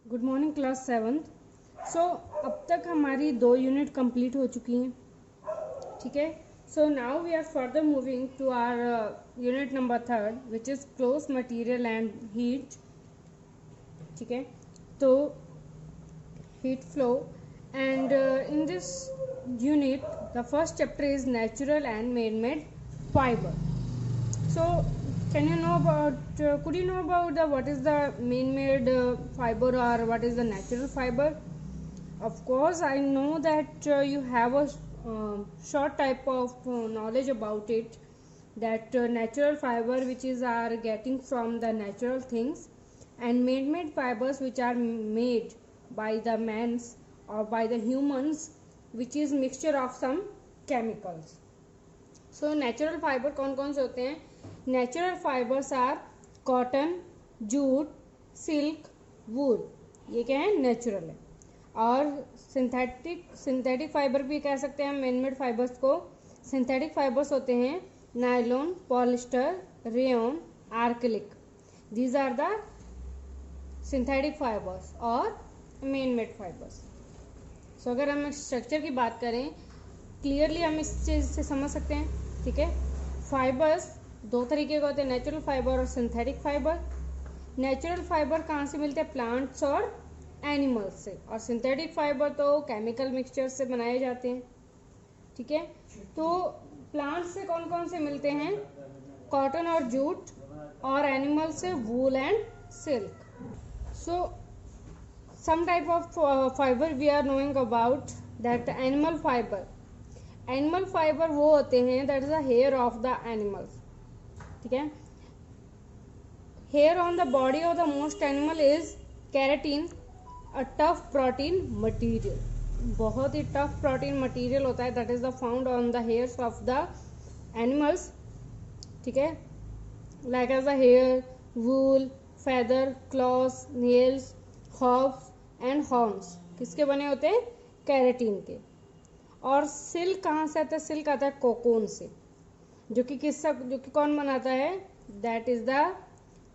Good morning class 7th। सो अब तक हमारी 2 यूनिट कंप्लीट हो चुकी हैं, ठीक है। So now we are further moving to our unit number 3 which is clothes material and heat, ठीक है। तो heat flow and in this unit the first chapter is natural and made fibre. So, can you know about? Could you know about the what is the man-made fiber or what is the natural fiber? Of course, I know that you have a short type of knowledge about it. That natural fiber which is are getting from the natural things, and man-made fibers which are made by the mans or by the humans, which is mixture of some chemicals. So natural fibre कौन कौन से होते हैं? Natural fibres are cotton, jute, silk, wool. ये क्या है? Natural है। और सिंथेटिक फाइबर भी कह सकते हैं मैनमेड फाइबर्स को। सिंथेटिक फाइबर्स होते हैं nylon, polyester, rayon, acrylic. These are the synthetic fibres और मैनमेड फाइबर्स। सो अगर हम स्ट्रक्चर की बात करें, क्लियरली हम इस चीज़ से समझ सकते हैं, ठीक है। फाइबर्स दो तरीके के होते हैं, नेचुरल फाइबर और सिंथेटिक फाइबर। नेचुरल फाइबर कहाँ से मिलते हैं? प्लांट्स और एनिमल्स से। और सिंथेटिक फाइबर तो केमिकल मिक्सचर से बनाए जाते हैं, ठीक है। तो प्लांट्स से कौन कौन से मिलते हैं? कॉटन और जूट, और एनिमल से wool and silk. So some type of fibre we are knowing about that animal fibre. Animal fibre वो होते हैं that is the hair of the animals, ठीक है। Hair on the body of the most animal is keratin, a tough protein material. बहुत ही tough protein material होता है that is the found on the hairs of the animals, ठीक है। Like as the hair, wool, feather, claws, nails, hoofs and horns किसके बने होते हैं? केराटिन के। और सिल्क कहाँ से आता है? सिल्क आता है कोकून से, जो कि कौन बनाता है? That is the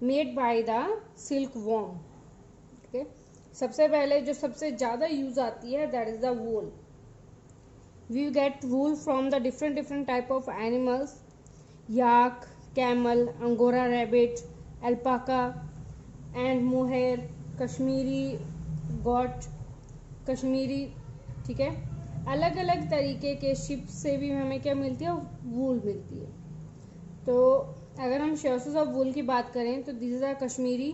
made by the silk worm, ठीक है। सबसे पहले जो सबसे ज़्यादा यूज आती है that is the wool. We get wool from the different type of animals, yak, camel, angora rabbit, alpaca and mohair, Kashmiri goat, Kashmiri, ठीक है। अलग अलग तरीके के शिप से भी हमें क्या मिलती है? वूल मिलती है। तो अगर हम सोर्सेस ऑफ वूल की बात करें तो दिस आर कश्मीरी,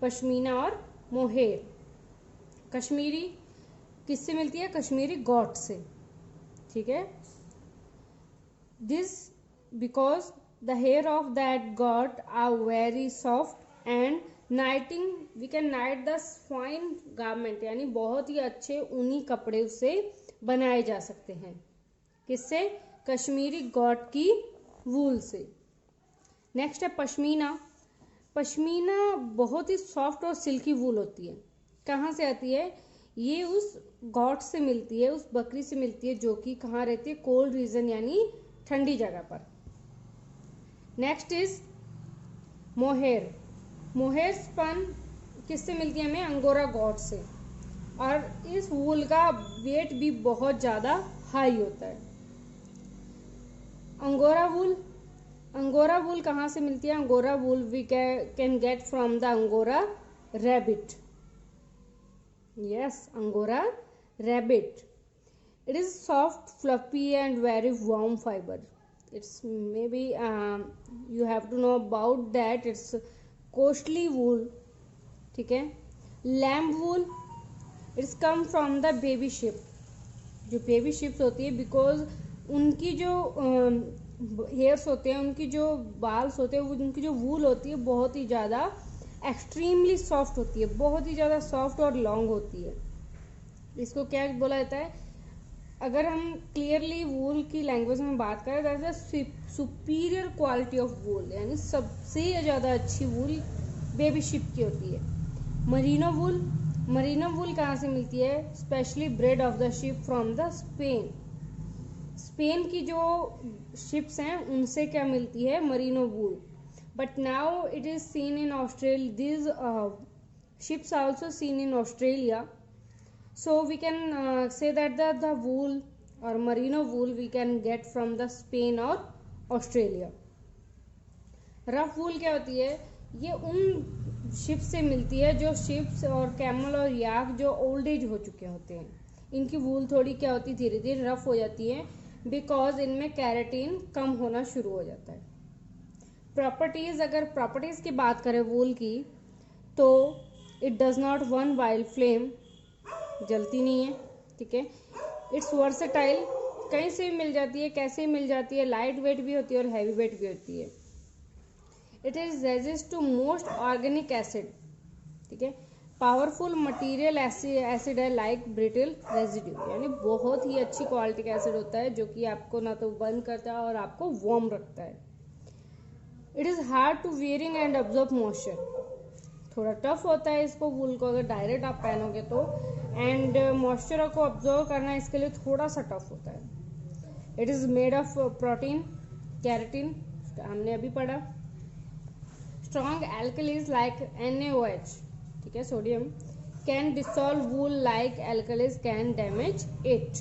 पश्मीना और मोहेर। कश्मीरी किससे मिलती है? कश्मीरी गॉट से, ठीक है। This because the hair of that goat are very soft and knitting we can knit the fine garment, यानी बहुत ही अच्छे ऊनी कपड़े उससे बनाए जा सकते हैं। किससे? कश्मीरी गॉट की वूल से। नेक्स्ट है पश्मीना। पश्मीना बहुत ही सॉफ्ट और सिल्की वूल होती है। कहाँ से आती है? ये उस गॉट से मिलती है, उस बकरी से मिलती है जो कि कहाँ रहती है? कोल्ड रीजन यानी ठंडी जगह पर। Next is mohair. Mohair spun किससे मिलती है हमें? अंगोरा गॉट से। और इस वूल का वेट भी बहुत ज़्यादा हाई होता है। अंगोरा वूल। अंगोरा वूल कहाँ से मिलती है? Angora wool we can get from the angora rabbit. Yes, angora rabbit. It is soft, fluffy and very warm fibre. It's may be you have to know about that it's costly wool, ठीक है। Lamb wool, it's come from the baby sheep. जो baby sheeps होती है, because उनकी जो hairs होते हैं, उनकी जो बाल्स होते हैं, उनकी जो वूल होती है बहुत ही ज़्यादा एक्सट्रीमली सॉफ्ट होती है, बहुत ही ज़्यादा सॉफ्ट और लॉन्ग होती है। इसको क्या बोला जाता है? अगर हम क्लियरली वूल की लैंग्वेज में बात करें that is superior quality of wool, यानी सबसे ज़्यादा अच्छी वूल बेबी शिप की होती है। मरीनो वूल। मरीनो वूल कहाँ से मिलती है? Specially bread of the ship from the Spain. Spain की जो शिप्स हैं उनसे क्या मिलती है? Merino wool. But now it is seen in Australia, this ships are also seen in Australia. So we can say that the wool or merino wool we can get from the Spain or Australia. Rough wool क्या होती है, ये उन ship से मिलती है जो ships और कैमल और याक जो ओल्ड एज हो चुके होते हैं. इनकी वूल थोड़ी क्या होती है, धीरे धीरे रफ हो जाती है, बिकॉज इनमें कैरेटीन कम होना शुरू हो जाता है. प्रॉपर्टीज, अगर प्रॉपर्टीज की बात करें वूल की, तो it does not burn wild flame, जलती नहीं है. ठीक है. इट्स वर्सेटाइल, कहीं से भी मिल जाती है, कैसे भी मिल जाती है. लाइट वेट भी होती है और हैवी वेट भी होती है. It is resist to most organic acid. ठीक है. पावरफुल मटीरियल एसिड है लाइक ब्रिटिल रेजिड्यू, यानी बहुत ही अच्छी क्वालिटी का एसिड होता है जो कि आपको ना तो बर्न करता है और आपको वार्म रखता है. It is hard to wearing and absorb moisture, थोड़ा टफ होता है इसको वूल को अगर डायरेक्ट आप पहनोगे तो, एंड मॉइस्चर को अब्जॉर्व करना इसके लिए थोड़ा सा टफ होता है. It is made of protein, keratin हमने अभी पढ़ा. स्ट्रॉन्ग एल्कलीज लाइक NaOH, ठीक है, sodium, can dissolve wool like alkalis can damage it,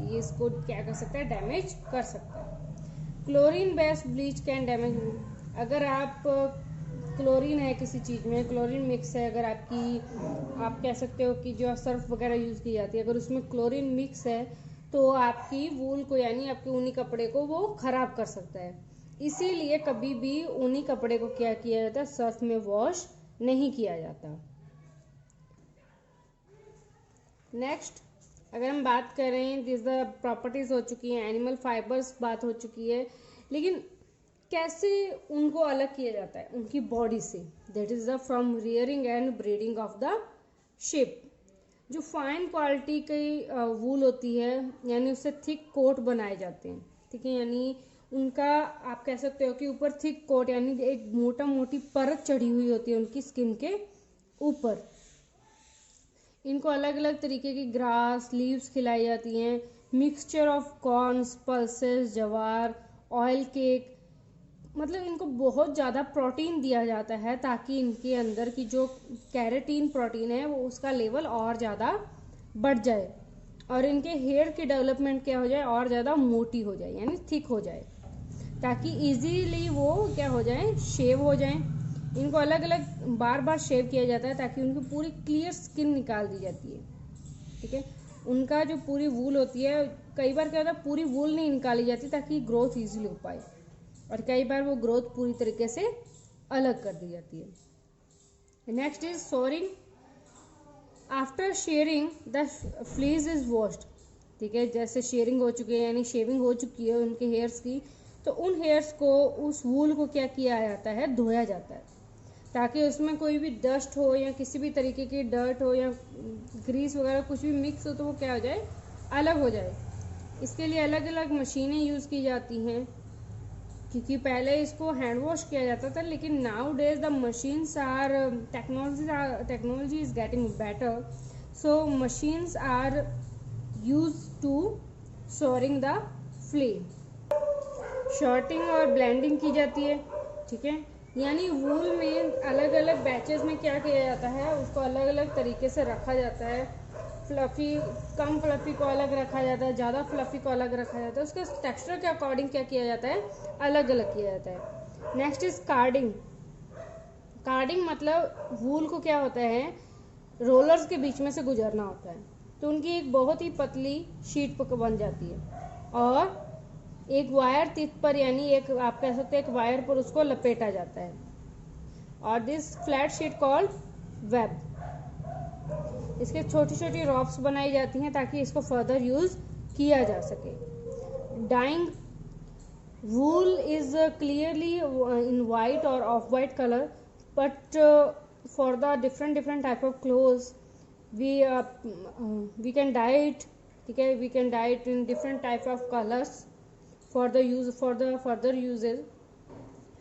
ये इसको क्या कर सकता है, डैमेज कर सकता है. Chlorine based bleach can damage, अगर आप क्लोरीन है किसी चीज़ में, क्लोरीन मिक्स है, अगर आप कह सकते हो कि जो सर्फ वगैरह यूज़ की जाती है, अगर उसमें क्लोरीन मिक्स है तो आपकी वूल को यानी आपके ऊनी कपड़े को वो ख़राब कर सकता है. इसीलिए कभी भी ऊनी कपड़े को क्या किया जाता है, सर्फ में वॉश नहीं किया जाता. नेक्स्ट अगर हम बात करें, दिस द प्रॉपर्टीज हो चुकी हैं, एनिमल फाइबर्स बात हो चुकी है, लेकिन कैसे उनको अलग किया जाता है उनकी बॉडी से, that is the from rearing and breeding of the ship. जो फाइन क्वालिटी की वूल होती है यानी उससे थिक कोट बनाए जाते हैं. ठीक है, यानी उनका आप कह सकते हो कि ऊपर थिक कोट यानी एक मोटी परत चढ़ी हुई होती है उनकी स्किन के ऊपर. इनको अलग अलग तरीके की ग्रास लीव्स खिलाई जाती हैं. मिक्सचर ऑफ कॉर्न्स, पल्सेस, जवार, ऑयल केक, मतलब इनको बहुत ज़्यादा प्रोटीन दिया जाता है ताकि इनके अंदर की जो कैरेटीन प्रोटीन है वो उसका लेवल और ज़्यादा बढ़ जाए और इनके हेयर की डेवलपमेंट क्या हो जाए, और ज़्यादा मोटी हो जाए यानी थिक हो जाए, ताकि इजीली वो क्या हो जाए, शेव हो जाए. इनको अलग अलग बार बार शेव किया जाता है ताकि उनकी पूरी क्लियर स्किन निकाल दी जाती है. ठीक है. उनका जो पूरी वूल होती है, कई बार क्या होता है पूरी वूल नहीं निकाली जाती ताकि ग्रोथ ईजिली हो पाए, और कई बार वो ग्रोथ पूरी तरीके से अलग कर दी जाती है. Next is scouring. After shearing the fleece is washed. ठीक है, जैसे शेयरिंग हो चुकी है यानी शेविंग हो चुकी है उनके हेयर्स की, तो उन हेयर्स को, उस वूल को क्या किया जाता है, धोया जाता है ताकि उसमें कोई भी डस्ट हो या किसी भी तरीके की डर्ट हो या ग्रीस वगैरह कुछ भी मिक्स हो तो वो क्या हो जाए, अलग हो जाए. इसके लिए अलग अलग मशीनें यूज़ की जाती हैं, क्योंकि पहले इसको हैंड वॉश किया जाता था, लेकिन nowadays the machines are technology is getting better, so machines are use to scouring the fleece. Sorting और ब्लेंडिंग की जाती है. ठीक है, यानी वूल में अलग अलग बैचेस में क्या किया जाता है, उसको अलग अलग तरीके से रखा जाता है. फ्लफ़ी, कम फ्लफ़ी को अलग रखा जाता है, ज़्यादा फ्लफ़ी को अलग रखा जाता है. उसके टेक्सचर के अकॉर्डिंग क्या किया जाता है, अलग अलग किया जाता है. Next is carding. कार्डिंग मतलब वूल को क्या होता है, रोलर्स के बीच में से गुजरना होता है, तो उनकी एक बहुत ही पतली शीट बन जाती है और एक वायर टिप पर यानी एक आप कह सकते हैं एक वायर पर उसको लपेटा जाता है, और this flat sheet called web. इसके छोटी छोटी रॉप्स बनाई जाती हैं ताकि इसको फर्दर यूज़ किया जा सके. Dyeing. Wool is clearly in white और off white colour, but for the different type of clothes we can dye it. ठीक है, we can dye it in different type of colours for the further usages.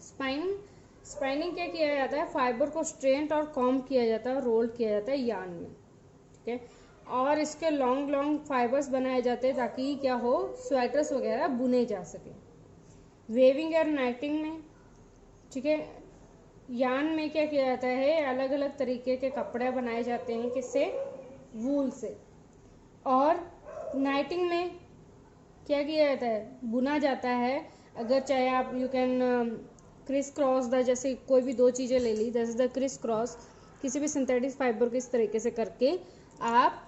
Spinning. Spinning क्या किया जाता है, fibre को student और com किया जाता है और रोल किया जाता है यार्न में. ठीक है, और इसके लॉन्ग फाइबर्स बनाए जाते हैं ताकि क्या हो, स्वेटर्स वगैरह बुने जा सके. वेविंग और नाइटिंग में, ठीक है, यान में क्या किया जाता है, अलग अलग तरीके के कपड़े बनाए जाते हैं, किससे, वूल से। और नाइटिंग में क्या किया जाता है, बुना जाता है। अगर चाहे आप you can criss cross the, जैसे कोई भी दो चीज़ें ले ली, जैसे द क्रिस क्रॉस, किसी भी सिंथेटिक फाइबर को इस तरीके से करके आप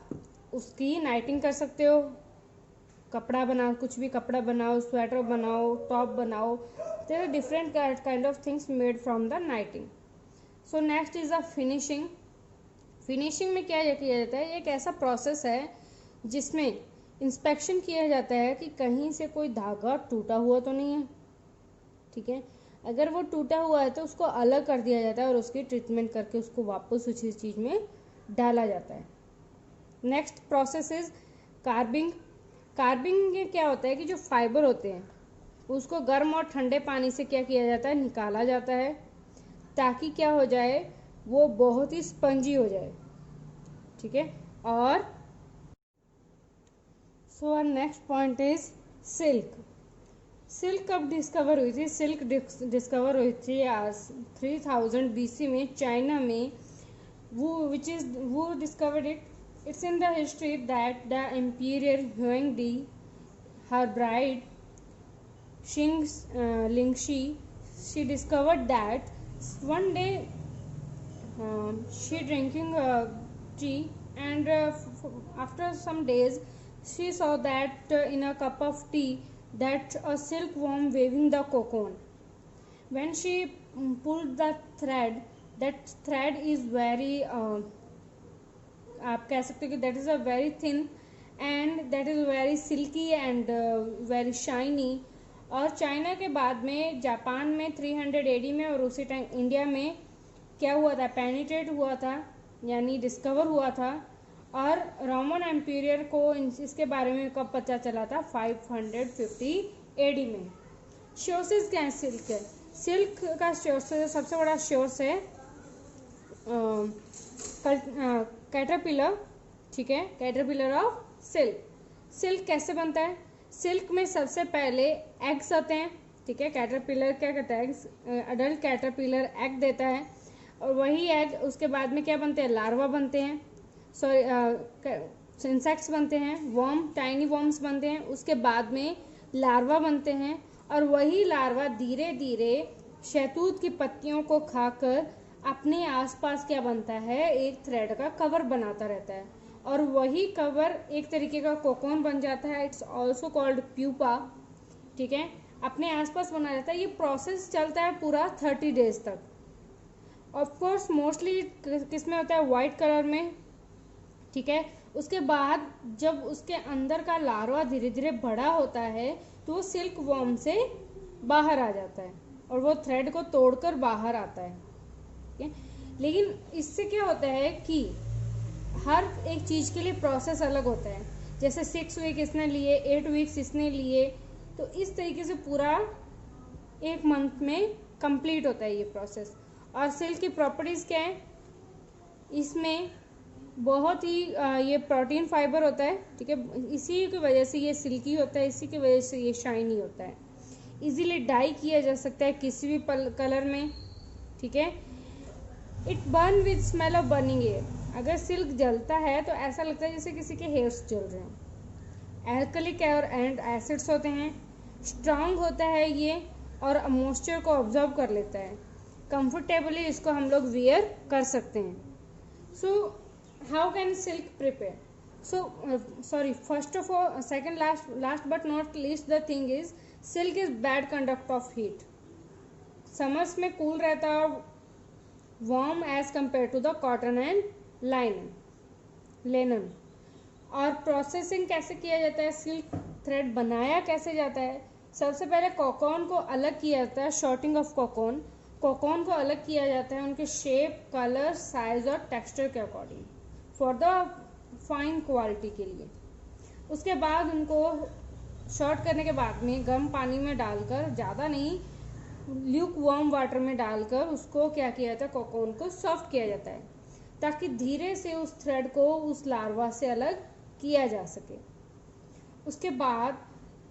उसकी नाइटिंग कर सकते हो। कपड़ा बनाओ, कुछ भी कपड़ा बनाओ, स्वेटर बनाओ, टॉप बनाओ, there are different kind of things made from the knitting. So next is the finishing. Finishing में क्या किया जाता है, एक ऐसा प्रोसेस है जिसमें इंस्पेक्शन किया जाता है कि कहीं से कोई धागा टूटा हुआ तो नहीं है, ठीक है। अगर वो टूटा हुआ है तो उसको अलग कर दिया जाता है और उसकी ट्रीटमेंट करके उसको वापस उसी चीज़ में डाला जाता है। Next process is carding. Carding में क्या होता है कि जो फाइबर होते हैं उसको गर्म और ठंडे पानी से क्या किया जाता है, निकाला जाता है, ताकि क्या हो जाए, वो बहुत ही स्पंजी हो जाए, ठीक है। और so next point is silk. Silk कब डिस्कवर हुई थी, सिल्क डिस्कवर हुई थी आज 3000 BC में चाइना में। वो discovered it. It's in the history that the Emperor Huangdi, her bride Lingxi, she discovered that one day she drinking tea, and after some days she saw that in a cup of tea that a silkworm weaving the cocoon. When she pulled the thread, that thread is very आप कह सकते हो कि that is a very thin and that is very silkie and very shiny. और China के बाद में Japan में 300 AD में, और उसी टाइम इंडिया में क्या हुआ था, पेनिट्रेट हुआ था, यानी डिस्कवर हुआ था। और रोमन एम्पीरियर को इसके बारे में कब पता चला था, 550 AD में। सोर्सेज क्या है सिल्क के, सिल्क का सबसे बड़ा सोर्स है कैटरपिलर, ठीक है, कैटरपिलर ऑफ सिल्क। सिल्क कैसे बनता है, सिल्क में सबसे पहले एग्स आते हैं, ठीक है। कैटरपिलर क्या करता है, अडल्ट कैटरपिलर एग देता है, और वही एग उसके बाद में क्या बनते हैं, लार्वा बनते हैं, सॉरी इंसेक्ट्स बनते हैं, वर्म, टाइनी वर्म्स बनते हैं, उसके बाद में लार्वा बनते हैं, और वही लार्वा धीरे धीरे शहतूत की पत्तियों को खाकर अपने आसपास क्या बनता है, एक थ्रेड का कवर बनाता रहता है, और वही कवर एक तरीके का कोकोन बन जाता है। इट्स ऑल्सो कॉल्ड प्यूपा, ठीक है, अपने आसपास बना रहता है। ये प्रोसेस चलता है पूरा 30 डेज तक। ऑफकोर्स मोस्टली किस में होता है, वाइट कलर में, ठीक है। उसके बाद जब उसके अंदर का लार्वा धीरे धीरे बड़ा होता है तो वो सिल्क वॉर्म से बाहर आ जाता है और वो थ्रेड को तोड़कर बाहर आता है, ठीक है। लेकिन इससे क्या होता है कि हर एक चीज़ के लिए प्रोसेस अलग होता है। जैसे 6 वीक इसने लिए, 8 वीक्स इसने लिए, तो इस तरीके से पूरा 1 मंथ में कंप्लीट होता है ये प्रोसेस। और सिल्क की प्रॉपर्टीज़ क्या है, इसमें बहुत ही ये प्रोटीन फाइबर होता है, ठीक है, इसी की वजह से ये सिल्की होता है, इसी की वजह से ये शाइनी होता है। इजीली डाई किया जा सकता है किसी भी कलर में, ठीक है। It burn with smell of burning air. अगर सिल्क जलता है तो ऐसा लगता है जैसे किसी के हेयर्स जल रहे हैं। एल्कलिक एंड एसिड्स होते हैं, स्ट्रांग होता है ये, और मॉइस्चर को ऑब्जर्व कर लेता है। कंफर्टेबली इसको हम लोग वियर कर सकते हैं। So how can silk prepare, first of all, second last but not least the thing is silk is bad conduct of heat. Summers में कूल रहता है, warm as compare to the cotton and linen. और processing कैसे किया जाता है, silk thread बनाया कैसे जाता है, सबसे पहले कोकोन को अलग किया जाता है, शॉर्टिंग ऑफ कोकोन। कोकोन को अलग किया जाता है उनके शेप, कलर, साइज और टेक्सचर के according, for the fine quality के लिए। उसके बाद उनको शॉर्ट करने के बाद में गर्म पानी में डालकर, ज़्यादा नहीं, ल्यूक वार्म वाटर में डालकर उसको क्या किया जाता है, कोकोन को सॉफ्ट किया जाता है, ताकि धीरे से उस थ्रेड को उस लार्वा से अलग किया जा सके। उसके बाद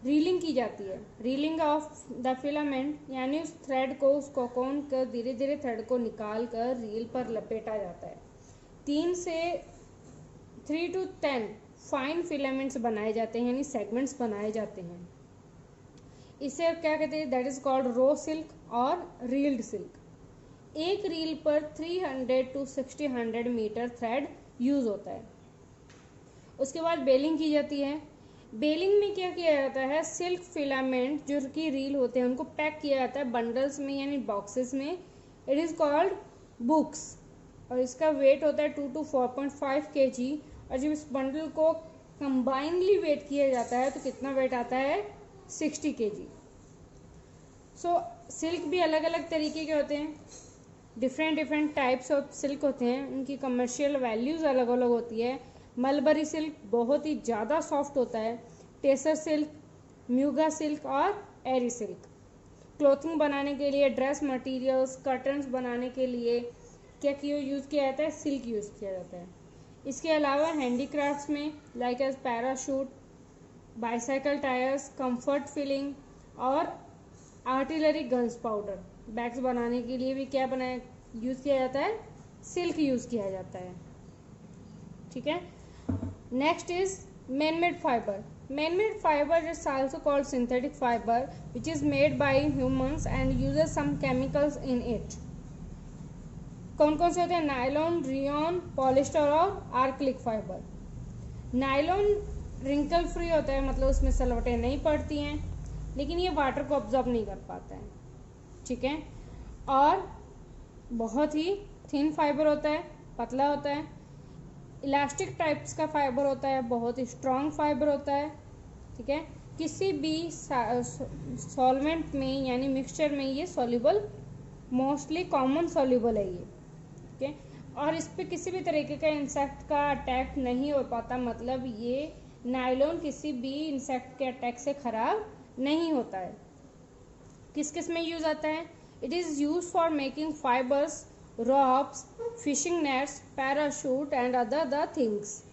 रीलिंग की जाती है। रीलिंग ऑफ द फिलामेंट यानी उस थ्रेड को, उस कोकोन कर धीरे धीरे थ्रेड को निकाल कर रील पर लपेटा जाता है। 3 to 10 फाइन फिलामेंट्स बनाए जाते हैं, यानी सेगमेंट्स बनाए जाते हैं। इसे क्या कहते हैं? That is called raw silk और रील्ड सिल्क। एक रील पर 300 to 600 मीटर थ्रेड यूज होता है। उसके बाद बेलिंग की जाती है। बेलिंग में क्या किया जाता है? सिल्क फिलामेंट जो कि रील होते हैं उनको पैक किया जाता है बंडल्स में यानी बॉक्सेस में। इट इज़ कॉल्ड बुक्स और इसका वेट होता है 2 to 4.5 kg। और जब इस बंडल को कंबाइनली वेट किया जाता है तो कितना वेट आता है? 60 kg। सो सिल्क भी अलग अलग तरीके के होते हैं, डिफरेंट टाइप्स ऑफ सिल्क होते हैं, उनकी कमर्शियल वैल्यूज़ अलग अलग होती है। मलबरी सिल्क बहुत ही ज़्यादा सॉफ्ट होता है, टेसर सिल्क, म्यूगा सिल्क और एरी सिल्क। क्लोथिंग बनाने के लिए, ड्रेस मटेरियल्स, कर्टन्स बनाने के लिए क्या यूज़ किया जाता है? सिल्क यूज़ किया जाता है। इसके अलावा हैंडीक्राफ्ट्स में like as parachute, bicycle tyres, comfort filling और आर्टिलरी गन्स पाउडर, बैग्स बनाने के लिए भी क्या बनाया यूज़ किया जाता है? सिल्क यूज़ किया जाता है। ठीक है। Next is man-made fiber. Man-made fiber is also called synthetic fiber which is made by humans and uses some chemicals in it. कौन कौन से होते हैं? नायलॉन, रेयॉन, पॉलिस्टर और आर्कलिक फाइबर। नायलॉन रिंकल फ्री होता है, मतलब उसमें सलवटें नहीं पड़ती हैं, लेकिन ये वाटर को ऑब्जॉर्ब नहीं कर पाता है। ठीक है। और बहुत ही थिन फाइबर होता है, पतला होता है। इलास्टिक टाइप्स का फाइबर होता है, बहुत ही स्ट्रॉन्ग फाइबर होता है। ठीक है। किसी भी सॉल्वेंट में यानी मिक्सचर में ये सॉल्युबल, मोस्टली कॉमन सॉल्युबल है ये। ठीक है। और इस पर किसी भी तरीके का इंसेक्ट का अटैक नहीं हो पाता, मतलब ये नायलॉन किसी भी इंसेक्ट के अटैक से खराब नहीं होता है। किस किस में यूज आता है? It is use for making fibres, ropes, fishing nets, parachute and other the things.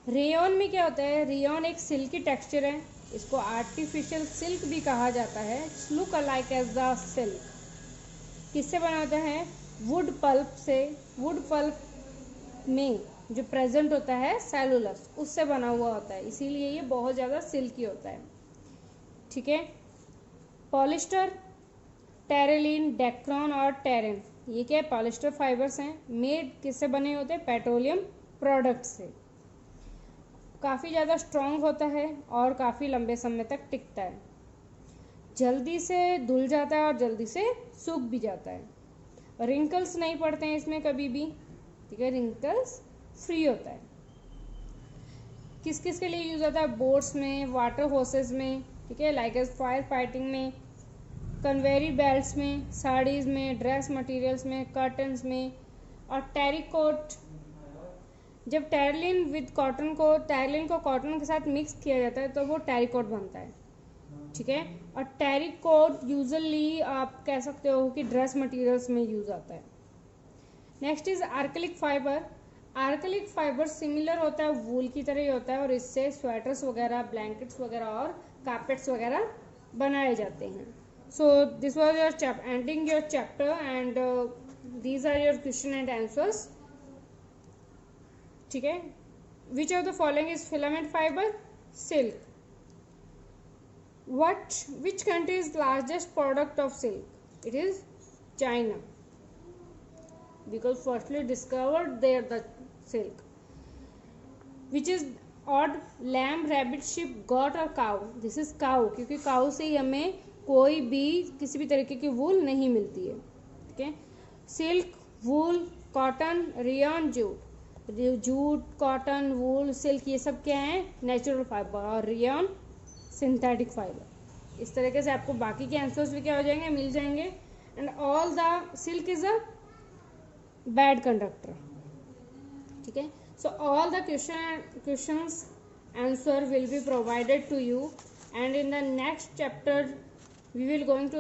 Rayon में क्या होता है? रेयॉन एक सिल्की टेक्सचर है, इसको आर्टिफिशियल सिल्क भी कहा जाता है। Look alike as the silk. किससे बना होता है? वुड पल्प से। वुड पल्प में जो प्रेजेंट होता है सेलुलस, उससे बना हुआ होता है, इसीलिए ये बहुत ज़्यादा सिल्की होता है। ठीक है। पॉलिस्टर, टेरेलिन, डेक्रॉन और टेरेन, ये क्या है? पॉलिस्टर फाइबर्स हैं। मेड किससे बने होते हैं? पेट्रोलियम प्रोडक्ट से। काफ़ी ज़्यादा स्ट्रॉन्ग होता है और काफ़ी लंबे समय तक टिकता है, जल्दी से धुल जाता है और जल्दी से सूख भी जाता है। रिंकल्स नहीं पड़ते हैं इसमें कभी भी। ठीक है। रिंकल्स फ्री होता है। किस किस के लिए यूज़ होता है? बोट्स में, वाटर होसेस में। ठीक है। लाइक एज फायर फाइटिंग में, कन्वेरी बेल्ट्स में, साड़ीज़ में, ड्रेस मटेरियल्स में, कर्टन्स में। और टेरिकोट, जब टेरलिन विद कॉटन को, टेरलिन को कॉटन के साथ मिक्स किया जाता है तो वो टेरिकोट बनता है। ठीक है। और टेरिकोट यूजुअली आप कह सकते हो कि ड्रेस मटेरियल्स में यूज आता है। Next is acrylic fibre. Acrylic fibre similar होता है, वूल की तरह ही होता है और इससे स्वेटर्स वगैरह, ब्लैंकेट्स वगैरह और कार्पेट्स वगैरह बनाए जाते हैं। So this was your ending your chapter and these are your question and answers. ठीक है। Which of the following is filament fiber? Silk. Which country is largest product of silk? It is China, because firstly discovered there the silk. Which is odd? Lamb, rabbit, sheep, goat or cow? This is cow, क्योंकि cow से ही हमें कोई भी किसी भी तरीके की वूल नहीं मिलती है। ठीक है। सिल्क, वूल, कॉटन, रेयॉन, जूट, कॉटन, वूल, सिल्क, ये सब क्या है? Natural fibre. और रेयॉन सिंथेटिक फाइबर। इस तरीके से आपको बाकी के आंसर्स भी क्या हो जाएंगे? मिल जाएंगे। And all the silk is a bad conductor. ठीक है। So all the questions answer will be provided to you and in the next chapter we will going to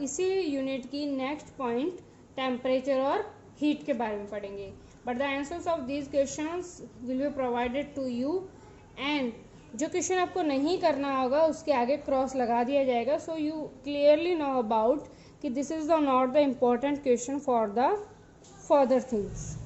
इसी यूनिट की नेक्स्ट पॉइंट टेम्परेचर और heat के बारे में पढ़ेंगे। But the answers of these questions will be provided to you and जो question आपको नहीं करना होगा उसके आगे क्रॉस लगा दिया जाएगा. So you clearly know about कि this is the not the important question for the further things.